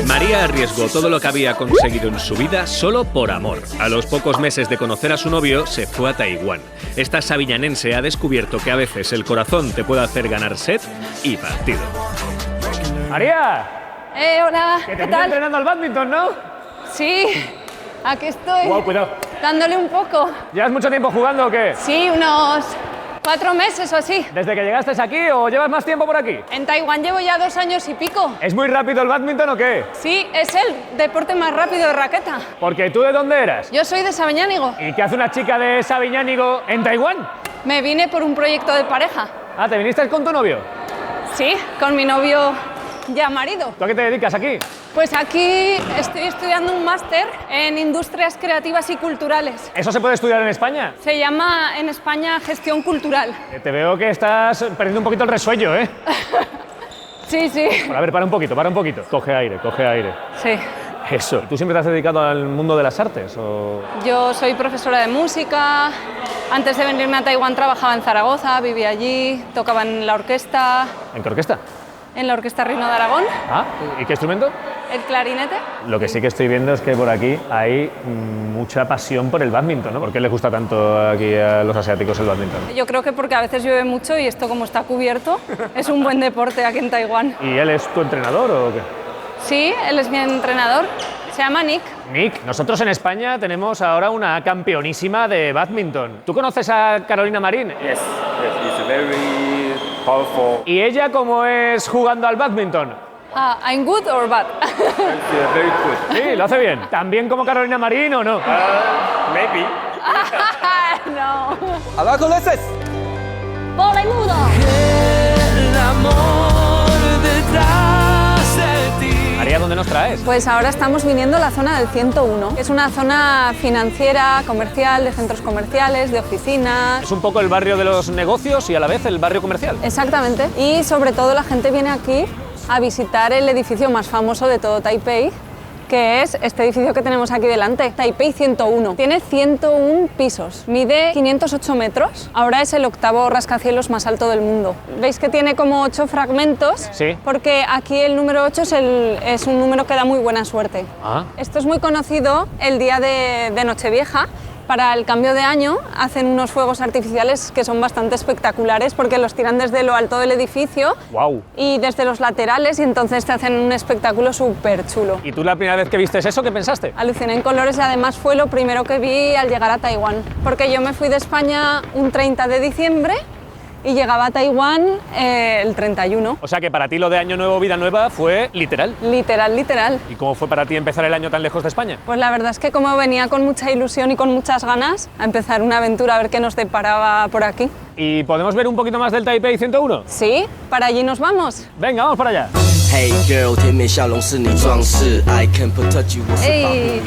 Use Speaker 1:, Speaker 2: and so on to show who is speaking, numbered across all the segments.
Speaker 1: María arriesgó todo lo que había conseguido en su vida solo por amor. A los pocos meses de conocer a su novio, se fue a Taiwán. Esta sabiñanense ha descubierto que a veces el corazón te puede hacer ganar set y partido.
Speaker 2: ¡María!
Speaker 3: Hola,
Speaker 2: Que te
Speaker 3: ¿qué
Speaker 2: estás
Speaker 3: tal?
Speaker 2: entrenando al bádminton, ¿no?
Speaker 3: Sí, aquí estoy.
Speaker 2: Wow, cuidado.
Speaker 3: Dándole un poco.
Speaker 2: ¿Llevas mucho tiempo jugando o qué?
Speaker 3: Sí, unos 4 meses o así.
Speaker 2: ¿Desde que llegaste aquí o llevas más tiempo por aquí?
Speaker 3: En Taiwán llevo ya 2 años y pico.
Speaker 2: ¿Es muy rápido el bádminton o qué?
Speaker 3: Sí, es el deporte más rápido de raqueta.
Speaker 2: Porque ¿tú de dónde eras?
Speaker 3: Yo soy de Sabiñánigo.
Speaker 2: ¿Y qué hace una chica de Sabiñánigo en Taiwán?
Speaker 3: Me vine por un proyecto de pareja.
Speaker 2: Ah, ¿te viniste con tu novio?
Speaker 3: Sí, con mi novio ya marido.
Speaker 2: ¿Tú a qué te dedicas aquí?
Speaker 3: Pues aquí estoy estudiando un máster en Industrias Creativas y Culturales.
Speaker 2: ¿Eso se puede estudiar en España?
Speaker 3: Se llama en España Gestión Cultural.
Speaker 2: Te veo que estás perdiendo un poquito el resuello, ¿eh?
Speaker 3: Sí, sí.
Speaker 2: Bueno, a ver, para un poquito, para un poquito. Coge aire, coge aire.
Speaker 3: Sí.
Speaker 2: Eso. ¿Tú siempre te has dedicado al mundo de las artes o...?
Speaker 3: Yo soy profesora de música. Antes de venirme a Taiwán trabajaba en Zaragoza, vivía allí, tocaba en la orquesta,
Speaker 2: ¿En qué orquesta?
Speaker 3: en la Orquesta Reino de Aragón,
Speaker 2: Ah, ¿y qué instrumento?
Speaker 3: el clarinete.
Speaker 2: Lo que sí que estoy viendo es que por aquí hay mucha pasión por el bádminton, ¿no? ¿Por qué les gusta tanto aquí a los asiáticos el bádminton?
Speaker 3: Yo creo que porque a veces llueve mucho y esto como está cubierto es un buen deporte aquí en Taiwán.
Speaker 2: ¿Y él es tu entrenador o qué?
Speaker 3: Sí, él es mi entrenador, se llama Nick.
Speaker 2: Nick, nosotros en España tenemos ahora una campeonísima de bádminton. ¿Tú conoces a Carolina Marín?
Speaker 4: Yes, it's very powerful.
Speaker 2: ¿Y ella cómo es jugando al bádminton?
Speaker 3: I'm good or bad?
Speaker 4: It's very good.
Speaker 2: Sí, lo hace bien. ¿También como Carolina Marín o no?
Speaker 4: Maybe.
Speaker 3: No.
Speaker 4: Abajo luces.
Speaker 3: ¡Bola y mudo!
Speaker 2: María, ¿dónde nos traes?
Speaker 3: Pues ahora estamos viniendo a la zona del 101. Es una zona financiera, comercial, de centros comerciales, de oficinas.
Speaker 2: Es un poco el barrio de los negocios y a la vez el barrio comercial.
Speaker 3: Exactamente. Y sobre todo la gente viene aquí a visitar el edificio más famoso de todo Taipei, que es este edificio que tenemos aquí delante, Taipei 101. Tiene 101 pisos, mide 508 metros, ahora es el 8º rascacielos más alto del mundo. ¿Veis que tiene como 8 fragmentos?
Speaker 2: Sí.
Speaker 3: Porque aquí el número 8 es un número que da muy buena suerte.
Speaker 2: Ah.
Speaker 3: Esto es muy conocido el día de Nochevieja. Para el cambio de año hacen unos fuegos artificiales que son bastante espectaculares porque los tiran desde lo alto del edificio
Speaker 2: Guau.
Speaker 3: y desde los laterales y entonces te hacen un espectáculo súper chulo.
Speaker 2: ¿Y tú la primera vez que viste eso, qué pensaste?
Speaker 3: Aluciné en colores y además fue lo primero que vi al llegar a Taiwán, porque yo me fui de España un 30 de diciembre y llegaba a Taiwán el 31.
Speaker 2: O sea que para ti lo de Año Nuevo, Vida Nueva fue literal.
Speaker 3: Literal, literal.
Speaker 2: ¿Y cómo fue para ti empezar el año tan lejos de España?
Speaker 3: Pues la verdad es que como venía con mucha ilusión y con muchas ganas a empezar una aventura, a ver qué nos deparaba por aquí.
Speaker 2: ¿Y podemos ver un poquito más del Taipei 101?
Speaker 3: Sí, para allí nos vamos.
Speaker 2: Venga, vamos para allá.
Speaker 5: Hey girl， 甜美笑容是你装饰 ，I can protect you， 我是保护
Speaker 3: Ey,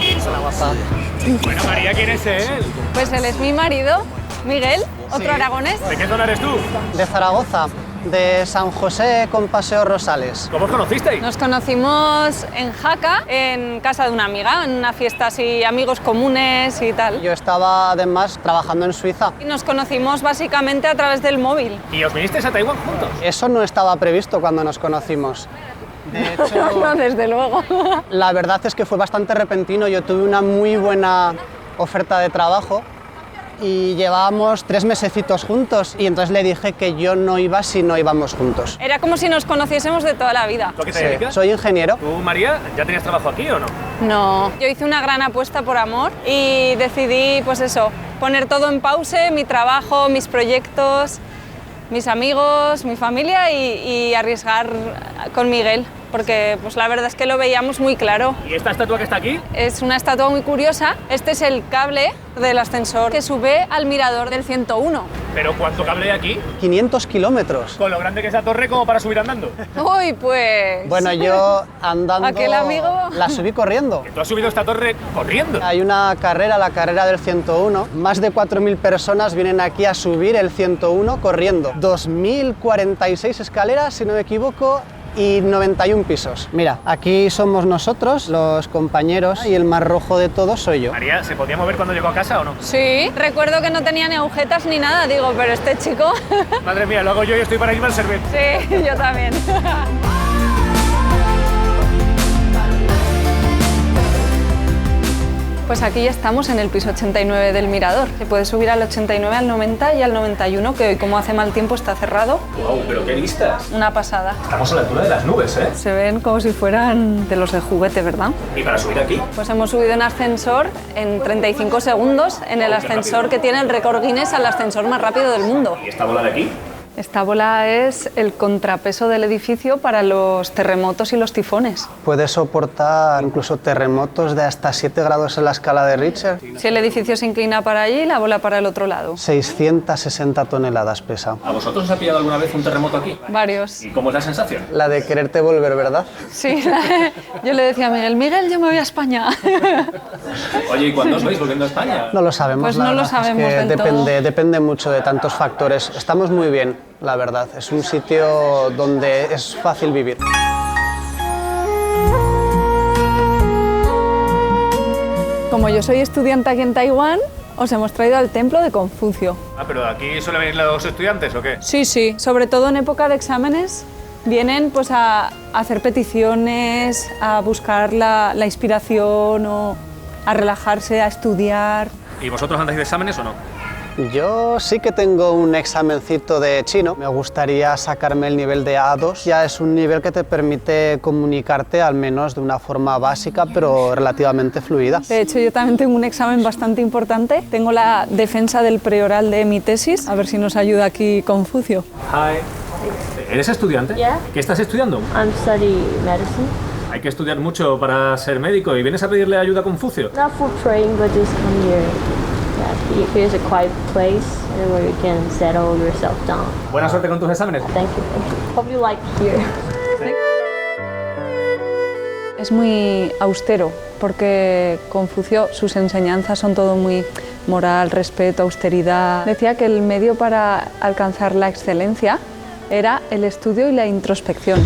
Speaker 5: 你。
Speaker 2: Bueno, María, ¿quién es él?
Speaker 3: pues él es mi marido, Miguel, otro
Speaker 6: Sí.
Speaker 3: aragonés.
Speaker 2: ¿De qué zona eres tú?
Speaker 6: De Zaragoza, de San José con Paseo Rosales.
Speaker 2: ¿Cómo os conocisteis?
Speaker 3: Nos conocimos en Jaca, en casa de una amiga, en una fiesta así, amigos comunes y tal.
Speaker 6: Yo estaba además trabajando en Suiza.
Speaker 3: Y nos conocimos básicamente a través del móvil.
Speaker 2: ¿Y os vinisteis a Taiwán juntos?
Speaker 6: Eso no estaba previsto cuando nos conocimos. De hecho,
Speaker 3: No, desde luego.
Speaker 6: la verdad es que fue bastante repentino. Yo tuve una muy buena oferta de trabajo y llevábamos 3 mesecitos juntos y entonces le dije que yo no iba si no íbamos juntos.
Speaker 3: Era como si nos conociésemos de toda la vida.
Speaker 2: ¿Tú a qué te
Speaker 6: Sí,
Speaker 2: dedicas?
Speaker 6: soy ingeniero.
Speaker 2: ¿Tú, María, ya tenías trabajo aquí o no?
Speaker 3: No, yo hice una gran apuesta por amor y decidí, pues eso, poner todo en pause, mi trabajo, mis proyectos, mis amigos, mi familia y arriesgar con Miguel, porque pues la verdad es que lo veíamos muy claro.
Speaker 2: ¿Y esta estatua que está aquí?
Speaker 3: Es una estatua muy curiosa. Este es el cable del ascensor que sube al mirador del 101.
Speaker 2: ¿Pero cuánto cable hay aquí?
Speaker 6: 500 kilómetros.
Speaker 2: Con lo grande que es la torre como para subir andando.
Speaker 3: Uy, pues...
Speaker 6: Bueno, yo andando
Speaker 3: Aquel amigo.
Speaker 6: la subí corriendo.
Speaker 2: Tú has subido esta torre corriendo.
Speaker 6: Hay una carrera, la carrera del 101. Más de 4.000 personas vienen aquí a subir el 101 corriendo. 2.046 escaleras, si no me equivoco, y 91 pisos. Mira, aquí somos nosotros, los compañeros, y el más rojo de todos soy yo.
Speaker 2: María, ¿se podía mover cuando llegó a casa o no?
Speaker 3: Sí, recuerdo que no tenía ni agujetas ni nada. Digo, pero este chico...
Speaker 2: Madre mía, lo hago yo y estoy para irme al servicio.
Speaker 3: Sí, yo también. Pues aquí ya estamos en el piso 89 del Mirador. Se puede subir al 89, al 90 y al 91, que hoy, como hace mal tiempo, está cerrado.
Speaker 1: ¡Wow! ¡Pero qué vistas!
Speaker 3: Una pasada.
Speaker 1: Estamos a la altura de las nubes, ¿eh?
Speaker 3: Se ven como si fueran de los de juguete, ¿verdad?
Speaker 1: ¿Y para subir aquí?
Speaker 3: Pues hemos subido en ascensor en 35 segundos en el ascensor que tiene el récord Guinness al ascensor más rápido del mundo.
Speaker 1: ¿Y esta bola de aquí?
Speaker 3: Esta bola es el contrapeso del edificio para los terremotos y los tifones.
Speaker 6: Puede soportar incluso terremotos de hasta 7 grados en la escala de Richter.
Speaker 3: Si el edificio se inclina para allí, la bola para el otro lado.
Speaker 6: 660 toneladas pesa.
Speaker 1: ¿A vosotros os ha pillado alguna vez un terremoto aquí?
Speaker 3: Varios.
Speaker 1: ¿Y cómo es la sensación?
Speaker 6: La de quererte volver, ¿verdad?
Speaker 3: Sí, yo le decía a Miguel, Miguel, yo me voy a España.
Speaker 1: Oye, ¿y cuándo os vais volviendo a España?
Speaker 6: No lo sabemos.
Speaker 3: Pues
Speaker 6: la
Speaker 3: no lo
Speaker 6: verdad,
Speaker 3: sabemos
Speaker 6: es que
Speaker 3: del todo.
Speaker 6: depende mucho de tantos factores. Estamos muy bien, la verdad. Es un sitio donde es fácil vivir.
Speaker 3: Como yo soy estudiante aquí en Taiwán, os hemos traído al templo de Confucio.
Speaker 1: Ah, pero ¿aquí suelen venir los estudiantes o qué?
Speaker 3: Sí, sí. Sobre todo en época de exámenes vienen pues a hacer peticiones, a buscar la inspiración o a relajarse, a estudiar.
Speaker 1: ¿Y vosotros andáis de exámenes o no?
Speaker 6: Yo sí que tengo un examencito de chino. Me gustaría sacarme el nivel de A2. Ya es un nivel que te permite comunicarte al menos de una forma básica, pero relativamente fluida.
Speaker 3: De hecho, yo también tengo un examen bastante importante. Tengo la defensa del preoral de mi tesis. A ver si nos ayuda aquí Confucio.
Speaker 1: Hi. ¿Eres estudiante?
Speaker 7: Yeah.
Speaker 1: ¿Qué estás estudiando?
Speaker 7: I'm studying medicine.
Speaker 1: Hay que estudiar mucho para ser médico y vienes a pedirle ayuda a Confucio.
Speaker 7: Not for praying, but just come here. Yeah, here's a quiet place where you can settle yourself down.
Speaker 1: Buena suerte con tus exámenes.
Speaker 7: Thank you, thank you. Hope you like here.
Speaker 3: Es muy austero porque Confucio, sus enseñanzas son todo muy moral, respeto, austeridad. Decía que el medio para alcanzar la excelencia era el estudio y la introspección.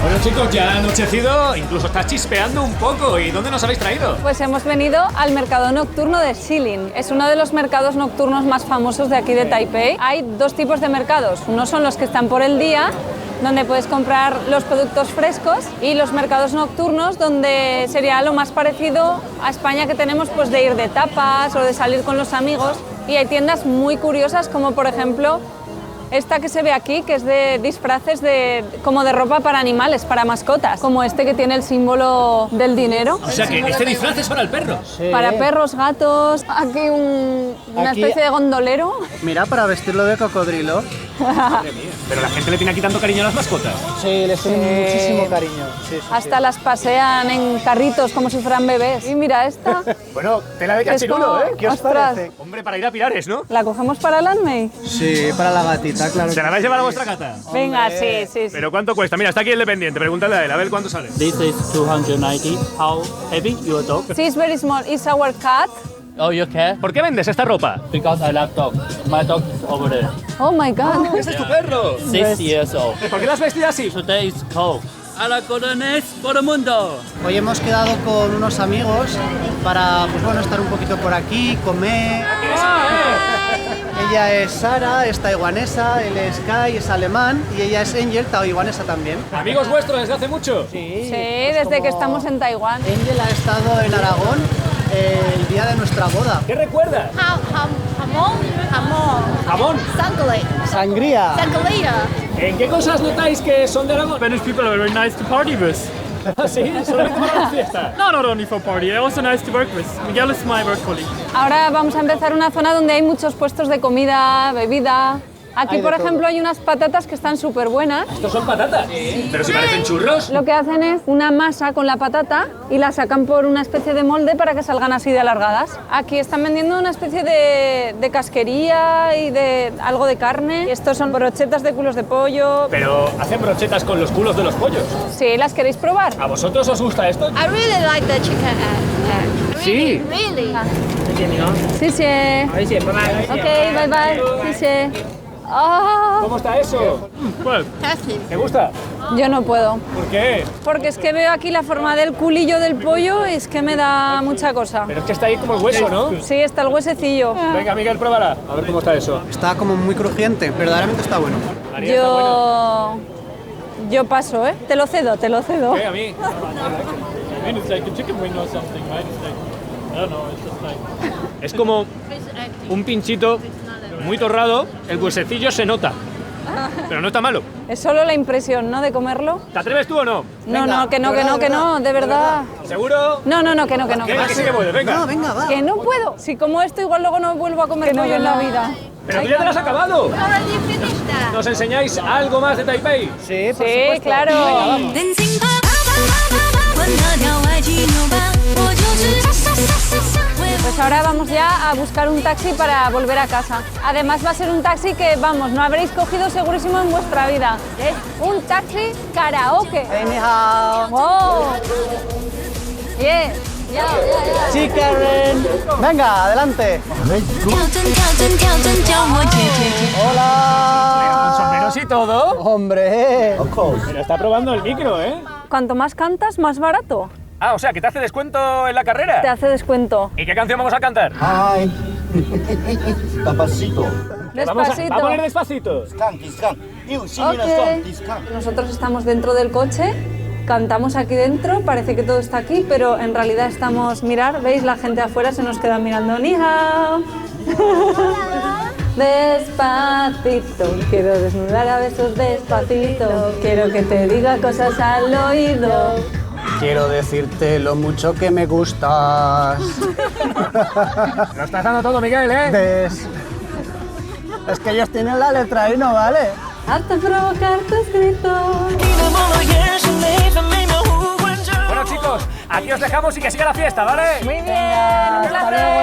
Speaker 1: Bueno chicos, ya ha anochecido, incluso está chispeando un poco. ¿Y dónde nos habéis traído?
Speaker 3: Pues hemos venido al mercado nocturno de Shilin. Es uno de los mercados nocturnos más famosos de aquí de Taipei. Hay dos tipos de mercados. Unos son los que están por el día, donde puedes comprar los productos frescos, y los mercados nocturnos, donde sería lo más parecido a España que tenemos, pues de ir de tapas o de salir con los amigos. Y hay tiendas muy curiosas, como por ejemplo esta que se ve aquí, que es de disfraces como de ropa para animales, para mascotas, como este que tiene el símbolo del dinero.
Speaker 1: O sea que este disfraz es para el perro.
Speaker 3: Para perros, gatos, aquí una
Speaker 6: Aquí-
Speaker 3: especie de gondolero.
Speaker 6: Mira, para vestirlo de cocodrilo.
Speaker 1: Pero la gente le tiene aquí tanto cariño a las mascotas.
Speaker 6: Sí, les tiene muchísimo cariño.
Speaker 3: Hasta las pasean en carritos como si fueran bebés. Y mira esta,
Speaker 1: Bueno, tela de
Speaker 3: que es como...
Speaker 1: cachirulo, ¿eh?
Speaker 6: ¿Qué os
Speaker 3: ostras,
Speaker 6: parece?
Speaker 1: Hombre, para ir a Pirares, ¿no?
Speaker 3: ¿la cogemos para el Anmei?
Speaker 6: Sí, para la gatita, claro.
Speaker 1: ¿Se la vais a llevar a vuestra cata?
Speaker 3: Venga, sí, sí, sí.
Speaker 1: ¿Pero cuánto cuesta? Mira, está aquí el dependiente, pregúntale a él, a ver cuánto sale.
Speaker 8: This is 290. How heavy your dog?
Speaker 3: Sí, it's very small. It's our cat.
Speaker 8: Oh, you care?
Speaker 1: ¿Por qué vendes esta ropa?
Speaker 8: Because I love dog. My dog is over there.
Speaker 3: Oh my God.
Speaker 1: ¡Ese es tu perro!
Speaker 8: 6 years old.
Speaker 1: ¿Por qué la has vestido así?
Speaker 8: Today is cold. A la corones por el mundo.
Speaker 6: Hoy hemos quedado con unos amigos para, pues bueno, estar un poquito por aquí, comer. Ella es Sara, es taiwanesa, él es Kai, es alemán, y ella es Angel, taiwanesa también.
Speaker 1: ¿Amigos vuestros desde hace mucho?
Speaker 3: Sí, desde que estamos en Taiwán.
Speaker 6: Angel ha estado en Aragón el día de nuestra boda.
Speaker 1: ¿Qué recuerdas? ¿Jamón?
Speaker 6: Sangría.
Speaker 1: ¿En qué cosas notáis que son de Aragón?
Speaker 8: Spanish people are very nice to party with.
Speaker 1: ¿Ah, sí? ¿Solamente para la fiesta?
Speaker 8: No, not only for party, they're also nice to work with. Miguel is my work colleague.
Speaker 3: Ahora vamos a empezar una zona donde hay muchos puestos de comida, bebida. Aquí,
Speaker 6: Hay de
Speaker 3: por
Speaker 6: todo.
Speaker 3: ejemplo, hay unas patatas que están súper buenas.
Speaker 1: ¿Estos son patatas? Sí. ¿Pero si parecen churros?
Speaker 3: Lo que hacen es una masa con la patata y la sacan por una especie de molde para que salgan así de alargadas. Aquí están vendiendo una especie de casquería y de algo de carne. Y estos son brochetas de culos de pollo.
Speaker 1: Pero hacen brochetas con los culos de los pollos.
Speaker 3: Sí, ¿las queréis probar?
Speaker 1: ¿A vosotros os gusta esto?
Speaker 9: I really like the chicken egg.
Speaker 1: Sí.
Speaker 9: Really.
Speaker 3: Sí, sí. Ok, bye bye. Sí, sí. Ah,
Speaker 1: ¿Cómo está eso?
Speaker 8: Well,
Speaker 9: Tasty.
Speaker 1: ¿Te gusta?
Speaker 3: Yo no puedo.
Speaker 2: ¿Por qué?
Speaker 3: Porque es que veo aquí la forma del culillo del pollo y es que me da mucha cosa.
Speaker 2: Pero es que está ahí como el hueso, ¿no?
Speaker 3: Sí, está el huesecillo.
Speaker 2: Venga, Miguel, pruébala. A ver cómo está eso.
Speaker 6: Está como muy crujiente, verdaderamente está bueno.
Speaker 2: María, está bueno.
Speaker 3: Yo paso, ¿eh? Te lo cedo, te lo cedo.
Speaker 2: A mí.
Speaker 8: I mean, it's like a chicken wing or something, right? It's like, I don't know, it's just like...
Speaker 2: Es como un pinchito muy torrado, el huesecillo se nota. Pero no está malo.
Speaker 3: Es solo la impresión, ¿no? De comerlo.
Speaker 2: ¿Te atreves tú o no?
Speaker 3: No, no, que no, que no, que no, de verdad.
Speaker 2: ¿Seguro?
Speaker 3: No, no, no, que no, que no.
Speaker 2: Venga, que sí que puedes, venga.
Speaker 6: No, venga, va.
Speaker 3: Que no puedo. Si como esto, igual luego no vuelvo a comer pollo en la vida.
Speaker 2: Pero tú ya te lo has acabado.
Speaker 9: Already finished that.
Speaker 2: ¿Nos enseñáis algo más de Taipei?
Speaker 6: Sí, por
Speaker 3: Sí,
Speaker 6: supuesto.
Speaker 3: claro.
Speaker 6: Venga, vamos.
Speaker 3: Pues ahora vamos ya a buscar un taxi para volver a casa. Además va a ser un taxi que, vamos, no habréis cogido segurísimo en vuestra vida. Es un taxi karaoke.
Speaker 6: Hey, ni hao.
Speaker 3: ¡Wow! Yes. Ya, ya, ya.
Speaker 6: Sí, Karen. Venga, adelante. Hola.
Speaker 2: Sombreros y todo.
Speaker 6: Hombre.
Speaker 2: Pero está probando el micro, ¿eh?
Speaker 3: Cuanto más cantas, más barato.
Speaker 2: Ah, o sea, que te hace descuento en la carrera.
Speaker 3: Te hace descuento.
Speaker 2: ¿Y qué canción vamos a cantar?
Speaker 10: Ay, tapacito.
Speaker 3: Despacito.
Speaker 2: ¿Va a poner despacito?
Speaker 3: Ok. Nosotros estamos dentro del coche, cantamos aquí dentro, parece que todo está aquí, pero en realidad estamos, mirar, ¿veis? La gente afuera se nos queda mirando. Ni hao. Despacito, quiero desnudar a besos despacito, quiero que te diga cosas al oído.
Speaker 6: Quiero decirte lo mucho que me gustas.
Speaker 2: Lo estás dando todo, Miguel, ¿eh?
Speaker 6: Es que ellos tienen la letra y no vale.
Speaker 3: Hasta provocar tu escrito.
Speaker 2: Bueno, chicos, aquí os dejamos y que siga la fiesta, ¿vale?
Speaker 3: Muy bien, un placer.